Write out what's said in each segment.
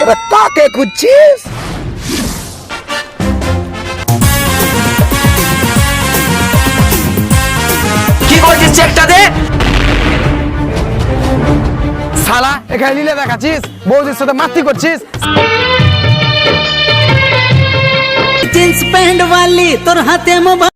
এবার কাকে খুঁজছিস? কি করছিস? চেকটা দে। শালা এখানে লীলা দেখাচ্ছিস, বৌদির সাথে মাস্তি করছিস। जींस पैंट वाली तोर हाथे मोबाइल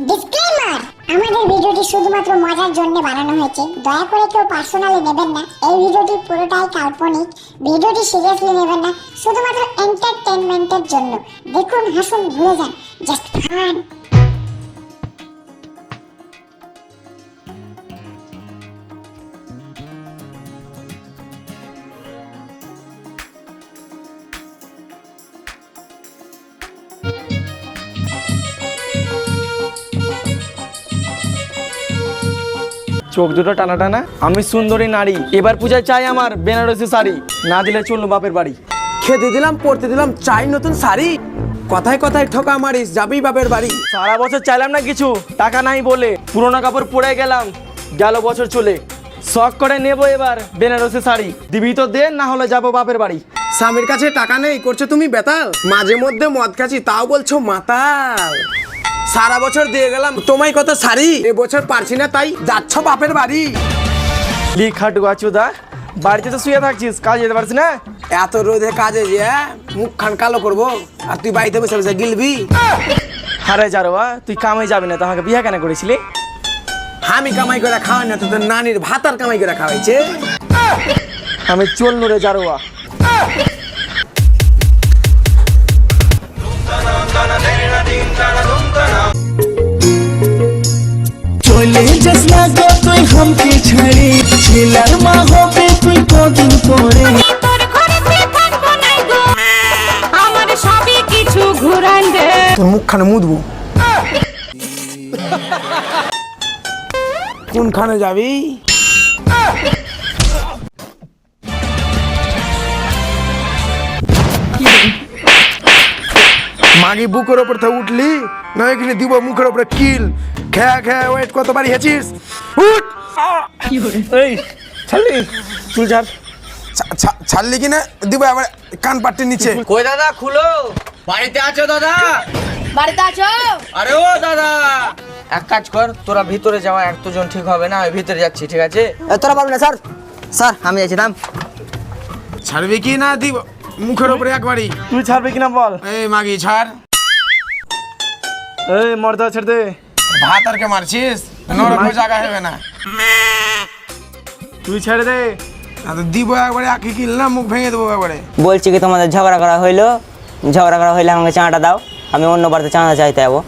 ডিসক্লেমার, আমাদের ভিডিওটি শুধুমাত্র মজার জন্য বানানো হয়েছে। দয়া করে কেউ পার্সোনালি নেবেন না। এই ভিডিওটি পুরোটাই কাল্পনিক। ভিডিওটি সিরিয়াসলি নেবেন না, শুধুমাত্র এন্টারটেইনমেন্টের জন্য। দেখুন, হাসুন, ভুলে যান, জাস্ট ফান। চোখ দুটো টানা টানা, আমি সুন্দরী নারী, এবার পূজায় চাই আমার বেনারসি শাড়ি, না দিলে চললো বাপের বাড়ি। খেতে দিলাম, পড়তে দিলাম, চাই নতুন শাড়ি। কথায় কথায় ঠকা মারিস, যাবি বাপের বাড়ি। সারা বছর চাইলাম না কিছু, টাকা নাই বলে পুরোনো কাপড় পরে গেলাম, গেল বছর চলে। শখ করে নেবো এবার বেনারসি শাড়ি, দিবি তো দে, না হলে যাবো বাপের বাড়ি। স্বামীর কাছে টাকা নেই, করছো তুমি বেতাল। মাঝে মধ্যে মদ খাচ্ছি, তাও বলছো মাতাল। সারা বছর দিয়ে গেলাম তোমায় কত শাড়ি, এবছর পারছি না, তাই যাচ্ছ বাপের বাড়ি। লিখাটু আচুদা, বাড়িতে তো শুয়ে থাকছিস, কাজ যেতে পারছিস না। এত রোদে কাজে যে মুখ খান কালো করবো, আর তুই বাড়িতে বসে বসে গিলবি। হারে যারোয়া, তুই কামে যাবি না তো আমাকে বিয়ে কেন করেছিলি? আমি কামাই করে খাওয়াই না তো তোর নানির ভাতার কামাই করে খাওয়াইছে। আমি চলনু রে যারোয়া। চলে যাস না গো তুই হামকে ছাড়ি, ছেলার মা হবে তুই কদিন পরে। তোর ঘরে থাকবো নাই গো, আমার সবই কিছু ঘুরান দে। তোর মুখখানে মুদবো। কোনখানে যাবি? মাগি বুকের ওপর থেকে উঠলি না, এখানে দিব মুখের ওপরে কিল। খেয়া খেয়া ওয়েট কতবারই হেছিস? উঠ! এই ছাড়লি, চুল ছাড়। ছাড়লি কিনা দিব আবার কান পাট্টির নিচে। কই দাদা খুলো, বাড়িতে আছো দাদা? বাড়িতে আছো? আরে ও দাদা, এক কাজ কর, তোরা ভিতরে যাওয়া একজন ঠিক হবে না, আমি ভিতরে যাচ্ছি, ঠিক আছে? তোরা পারবি না স্যার, স্যার আমি যাচ্ছি নাম। ছাড়বি কি না দিব মুখের ওপরে একবারই? তুই ছাড়বি কিনা বল। এই মাগি ছাড়। এই মর্দা ছেড়ে দে। ভাত আর কে মারছিস? নরম জায়গা হবে না। তুই ছেড়ে দে। দিব একবারে, আঁকি কিল না, মুখ ভেঙে দেবো একবারে। বলছি কি তোমাদের ঝগড়া করা হইলো, ঝগড়া করা হইলে আমাকে চাঁদা দাও, আমি অন্য বাড়িতে চাঁদা চাইতে যাবো।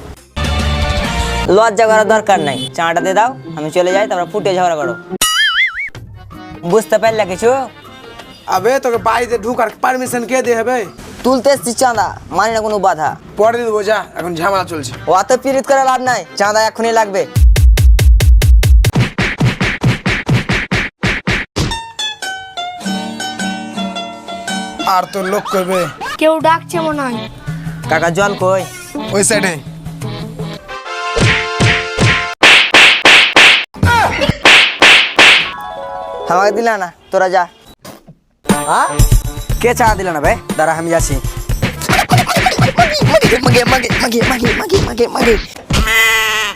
লজ্জা করার দরকার নাই, চাঁদা দিয়ে দাও, আমি চলে যাই, তারপর ফুটে ঝগড়া করো। বুঝতে পারলে কিছু? আবে তোকে বাড়িতে ঢুকার পারমিশন কে দিয়ে হবে? তুলতে এসছি চাঁদা, মানি না কোনো বাধা। পরে দিয়ে দেবো, যা, এখন ঝামেলা চলছে। অত পিরিত করে লাভ নাই, চাঁদা এখনই লাগবে। আর তোর লোক করবে। কেউ ডাকছে মনে হয়। কাকা জল কই? ওই সাইডে। আমাকে দিলা না, তোরা যা। কে চা দিল না ভাই? দাঁড়া আমি যাচ্ছি।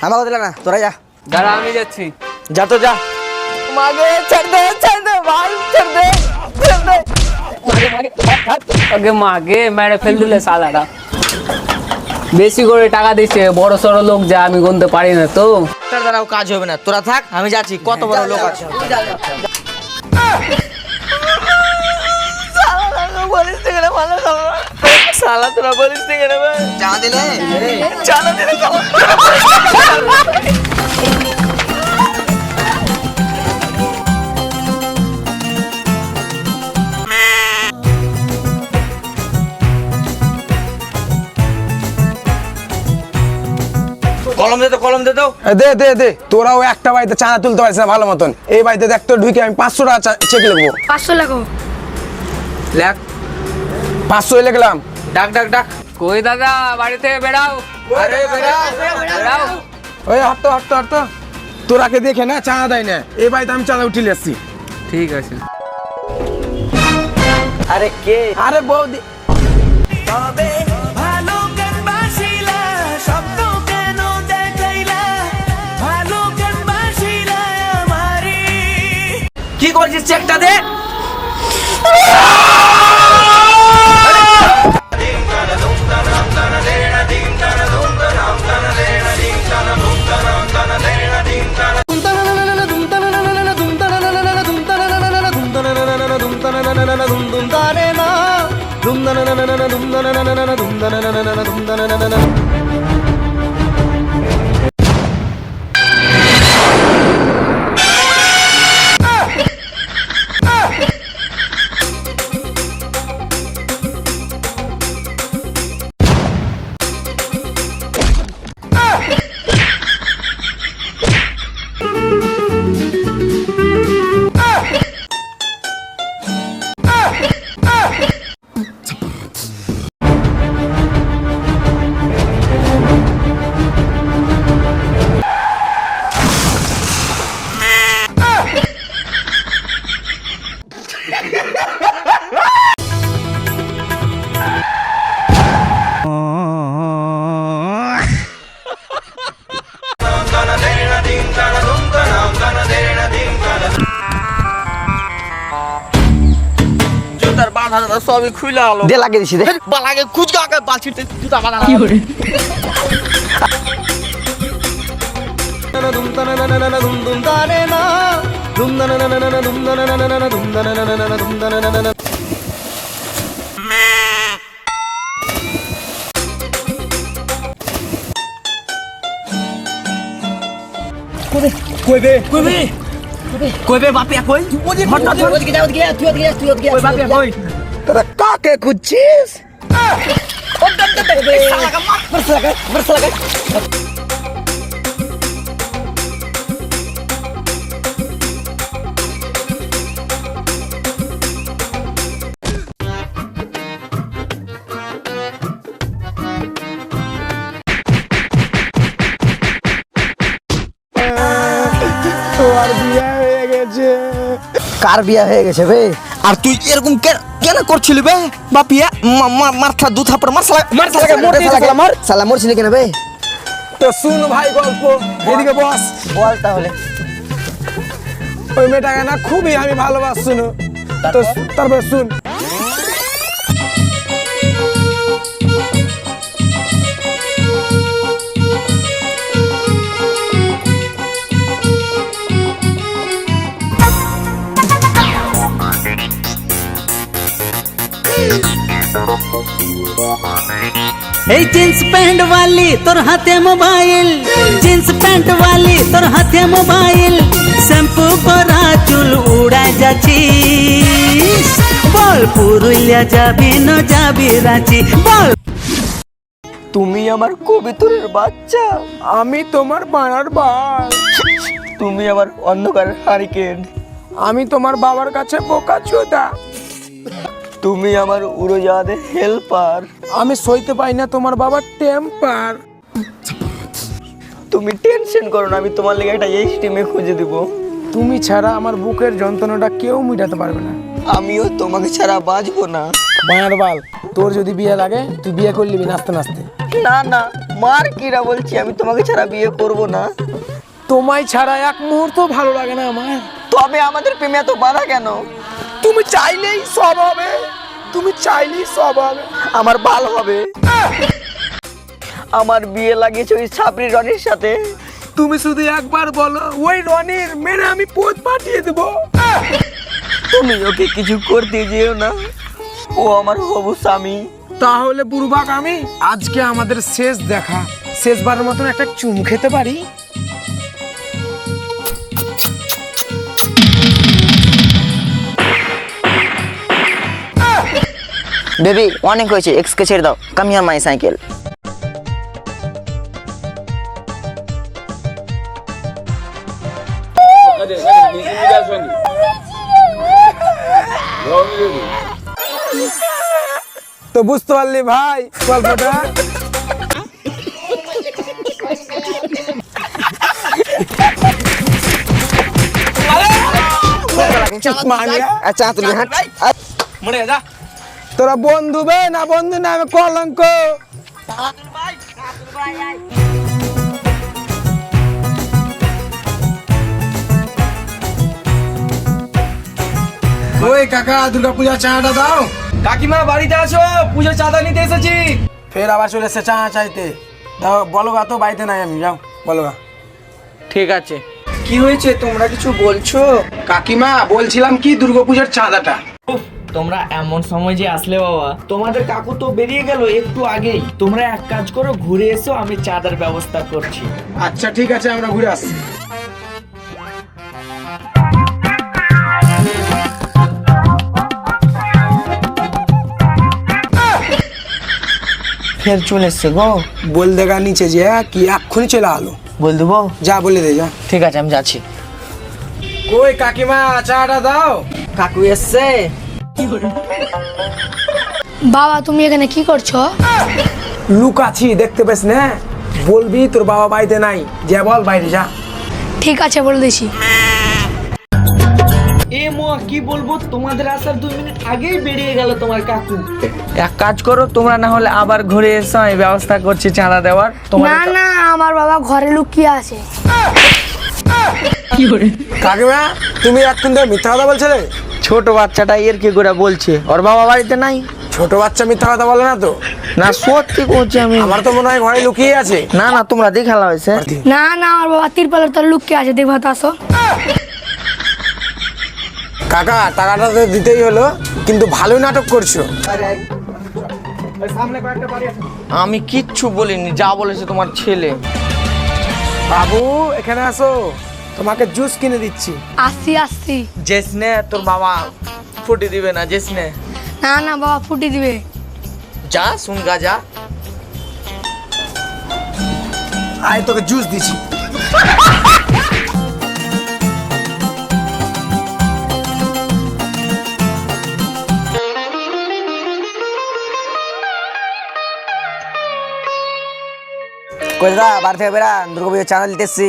আমাকে দিলা না, তোরা যা। দাঁড়া আমি যাচ্ছি। যা তো যা। মাগে ছেড়ে দে, ছেড়ে দে ভাই, ছেড়ে দে, ছেড়ে দে। আগে মাকে মেরে ফেল দিলে সালাটা, বেশি করে টাকা দিচ্ছে, বড় সড়ো লোক যা, আমি গুনতে পারি না তো। তোর দ্বারাও কাজ হবে না, তোরা থাক, আমি যাচ্ছি। কত বড় লোক আছে। শালা তোরা বলিস ঠিক আছে ভাই? চা দিলে চালা দিলে তো। কলম দে তো, কলম দে তো। দে দে দে, তোরাও একটা বাড়িতে চাঁদা তুলতে পারছিস না ভালো মতন। এই বাড়িতে দেখ তোর ঢুকে আমি 500 টাকা চেক লিখবো। 500 লাগো। লেখ। 500 লিখলাম। ডাক ডাক ডাক। কই দাদা বাড়ি থেকে বেরাও, আরে বেরাও। ওই হাঁটতো হাঁটতো হাঁটতো, তোরাকে দেখে না চাঁদা দেয় না, এই বাড়িতে আমি চাঁদা উঠিয়ে এসছি। ঠিক আছে। আরে কে? আরে বৌদি, কি করছিস চেকটা দে। জুতার বাঁধা সবই খুলে আলো দে লাগিয়ে দিছি দে। বালাকে কুচকা আগে বালছিতে জুতা বাঁধা। কইবে বাপিয়া কই? কই বাপিয়া কই? তোরা কাকে খুঁজছিস? তোমার বিয়ে হয়ে গেছে। কার বিয়া হয়ে গেছে বে? আর তুই এরকম কেন করছিলি বে বাপিয়া? মারথা দু থাপড় মার শালা মার শালা মরছিলি কেন বে? তো শুন ভাই গল্প, এদিকে বস। বল তাহলে। ওই মেয়েটাকে না খুবই আমি ভালোবাসছি, তো তারপরে শুন। এই জিন্স প্যান্ট वाली তোর হাতে মোবাইল, জিন্স প্যান্ট वाली তোর হাতে মোবাইল, শ্যাম্পু করা চুল উড়ায় যাচ্ছিস, বল পুরুলিয়া যাবি না যাবি রাঁচি, বল। তুমি আমার কবিতরের বাচ্চা, আমি তোমার পাড়ার বাল, তুমি আমার অন্ধকারের হারিকেন, আমি তোমার বাবার কাছে বোকা চোদা, তুমি আমার উড়োজাহাজের হেল্পার, আমি সইতে পাই না তোমার বাবার টেম্পার। তুমি টেনশন করো না, আমি তোমার লেগে একটা এইচটিএমএ খুঁজে দিব। তুমি ছাড়া আমার বুকের যন্ত্রণাটা কেউ মিটাতে পারবে না। আমিও তোমাকে ছাড়া বাঁচবো না। বানার বাল, তোর যদি বিয়ে লাগে তুই বিয়ে করলি নাচতে নাচতে। না না, মার কিরা বলছি, আমি তোমাকে ছাড়া বিয়ে করব না। তোমায় ছাড়া এক মুহূর্ত ভালো লাগে না আমার। তবে আমাদের প্রেমে এত বাধা কেন? তুমি চাইলেই সব হবে, তুমি চাইলেই সব হবে। আমার ভালো হবে। আমার বিয়ে লাগিয়েছে ওই ছাপরি রনির সাথে। তুমি শুধু একবার বলো, ওই রনির মেরে আমি পোত পাঠিয়ে দেবো। তুমি ওকে কিছু করতে যেও না, ও আমার হবু স্বামী। তাহলে বুড়বাক আমি আজকে আমাদের শেষ দেখা, শেষবারের মতন একটা চুম খেতে পারি? বেবি অনেক হয়েছে, এক্সকে ছেড়ে দাও, কাম হিয়ার মাই সাইকেল। তো বুঝতে পারলি ভাই গল্পটা? আচ্ছা তুমি হাঁট মরে যা। তোরা বন্ধু বে না বন্ধু না আমি কলঙ্ক। ওই কাকা দুর্গা পূজা চাঁদাটা দাও। কাকিমা বাড়িতে আছো? পুজোর চাঁদা নিতে এসেছি। ফের আবার চলে এসছে চা চাইতে। দাও বলো গা, তো বাড়িতে নাই আমি, যাও বলো গা। ঠিক আছে। কি হয়েছে, তোমরা কিছু বলছো? কাকিমা বলছিলাম কি দুর্গাপূজার চাঁদাটা। উফ, তোমরা এমন সময় যে আসলে বাবা। তোমাদের কাকু তো বেরিয়ে গেল একটু আগেই। তোমরা এক কাজ করো, ঘুরে এসো, আমি চাঁদার ব্যবস্থা করছি। আচ্ছা ঠিক আছে, আমরা ঘুরে আসছি। ফের চলে এসছে গো। বল দেখা নিচে যে কি এক্ষুনি চলে আলো। বল দেবো? যা বলে দে যা। ঠিক আছে, আমি যাচ্ছি। কই কাকিমা চাটা দাও। কাকু এসছে। বাবা তুমি এখানে কি করছো? লুকাচ্ছি, দেখতে পেস না? বলবি তোর বাবা বাড়িতে নাই, যা বল বাইরে যা। ঠিক আছে বলে দিছি। এ মা কি বলবো, তোমাদের আসার 2 মিনিট আগেই বেরিয়ে গেল তোমার কাকু। এক কাজ করো, তোমরা না হলে আবার ঘুরে এসো, আমি ব্যবস্থা করছি চাঁদা দেওয়ার। না না, আমার বাবা ঘরে লুকিয়ে আছে। কাকিমা তুমি এতক্ষণ ধরে মিথ্যা কথা বলছিলে? ছোট বাচ্চাটা এর কি করে বলছে, ওর বাবা বাড়িতে নাই। ছোট বাচ্চা মিথ্যা কথা বলে না তো? না সত্যি বলছি আমি। আমার তো মনে হয় ঘরে লুকিয়ে আছে। না না, তোমরা দেখালা হয়েছে। না না, আমার বাবা তিরপালের তলে লুকিয়ে আছে, দেখবা তো আসো। কাকা টাকাটা তো দিতেই হলো, কিন্তু ভালো নাটক করছো। আমি কিচ্ছু বলিনি, যা বলেছে তোমার ছেলে। বাবু এখানে আসো, তোমাকে জুস কিনে দিচ্ছি। আসছি আসছি। জেসনে তোর বাবা ফুটি দিবে না, জেসনে। না না বাবা ফুটি দিবে। যা শুন গা যা। আয় তোকে জুস দিচ্ছি। কোথা বাড়ি থেকে বেরা, দুর্গাপুজোর চাঁদা দিতে এসছি।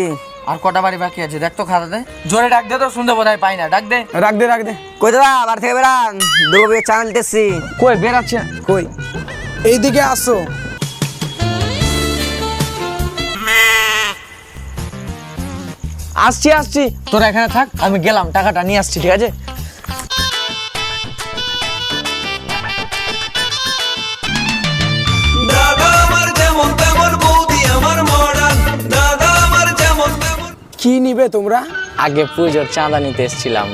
আর কটা বাড়ি বাকি আছে দেখ তো, খাতা দে। জোরে ডাক দে তো, শুনতে বোধহয় পাই না, ডাক দে। রাখ দে রাখ দে। কোথা বাড়ি থেকে বেরা, দুর্গাপুজোর চাঁদা দিতে এসছি। কই বেরাচ্ছে? কই এইদিকে আসো। আসছি আসছি, তোরা এখানে থাক, আমি গেলাম, টাকাটা নিয়ে আসছি, ঠিক আছে? কি নিবে তোমরা? আগে পুজোর চাঁদা নিতে এসেছিলাম।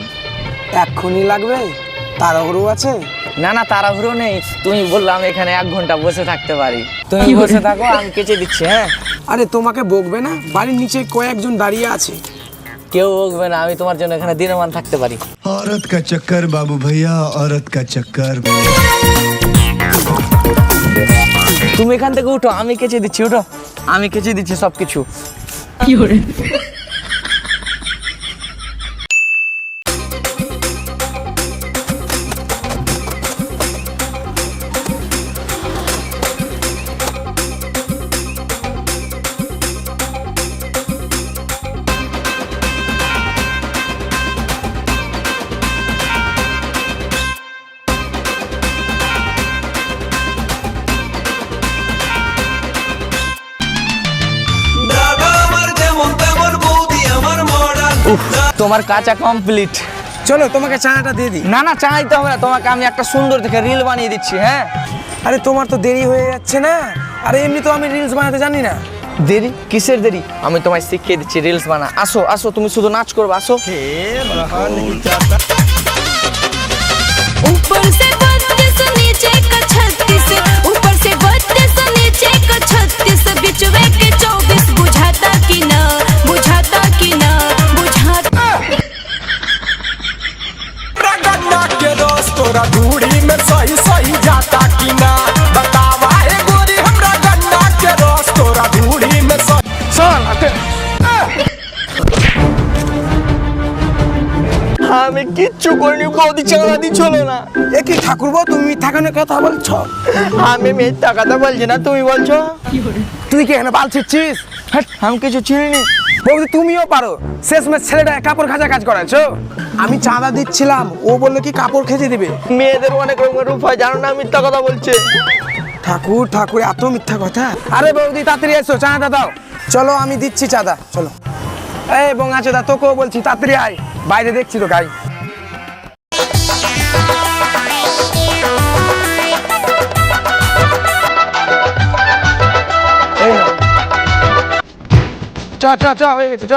এক্ষুনি লাগবে? তাড়াহুড়ো আছে? না না, তাড়াহুড়ো নেই। তুমি বললাম এখানে 1 ঘন্টা বসে থাকতে পারি, তুমি বসে থাকো, আমি কেচে দিচ্ছি। হ্যাঁ আরে তোমাকে বকবে না? বাড়ির নিচে কয়েকজন দাঁড়িয়ে আছে। কেউ বকবে না, আমি তোমার জন্য এখানে দিনমান থাকতে পারি। औरत का चक्कर बाबू भैया, औरत का चक्कर। তুমি এখান থেকে উঠো, আমি কেচে দিচ্ছি, উঠো, আমি কেচে দিচ্ছি সবকিছু। তোমার কাঁচা কমপ্লিট। চলো তোমাকে চাটা দিয়ে দিই। না না, চাইতে হবে না, তোমাকে আমি একটা সুন্দর দেখে রিল বানিয়ে দিচ্ছি। হ্যাঁ আরে তোমার তো দেরি হয়ে যাচ্ছে না? আরে এমনি তো আমি রিলস বানাতে জানি না। দেরি কিসের দেরি, আমি তোমায় শিখিয়ে দিচ্ছি রিলস বানা। আসো আসো, তুমি শুধু নাচ করবে, আসো। ऊपर से 32 नीचे का 36, ऊपर से 32 नीचे का 36, बिचवे के 24 बुझाता कि ना, बुझाता कि ना, बुझाता। गन्ना के रस तोरा धूड़ी में सही सही जाता कि ना, बतावा हे गोरी हमरा गन्ना के रस तोरा धूड़ी में सही। আমি আমি কিচ্ছু করিনি, বৌদি চাঁদা দিচ্ছিল না। এ কি ঠাকুরবো, তুমি মিথ্যা কেন কথা বলছো? আমি মিথ্যা কথা বলছি না, তুমি বলছো। তুই কি এখানে বাল ছিচ্ছিস? হ্যাঁ, আমি কিছু চিনিনি। বৌদি তুমিও পারো, শেষমেশ ছেলেটা কাপড় খাঁচা কাজ করাচ্ছো। আমি চাঁদা দিচ্ছিলাম, ও বললো কি কাপড় খেঁচে দিবে। মেয়েদের অনেক রকমের রূপ হয়, জানো না, মিথ্যা কথা বলছে। ঠাকুর ঠাকুর এত মিথ্যা কথা। আরে বৌদি তাড়াতাড়ি এসো, চাঁদা দাও। চলো আমি দিচ্ছি চাঁদা, চলো। এই বঙ্গা চাঁদা তোকেও বলছি, তাড়াতাড়ি আয়, বাইরে দেখছি তো গাই। চ চ চ হয়ে গেছে, চ।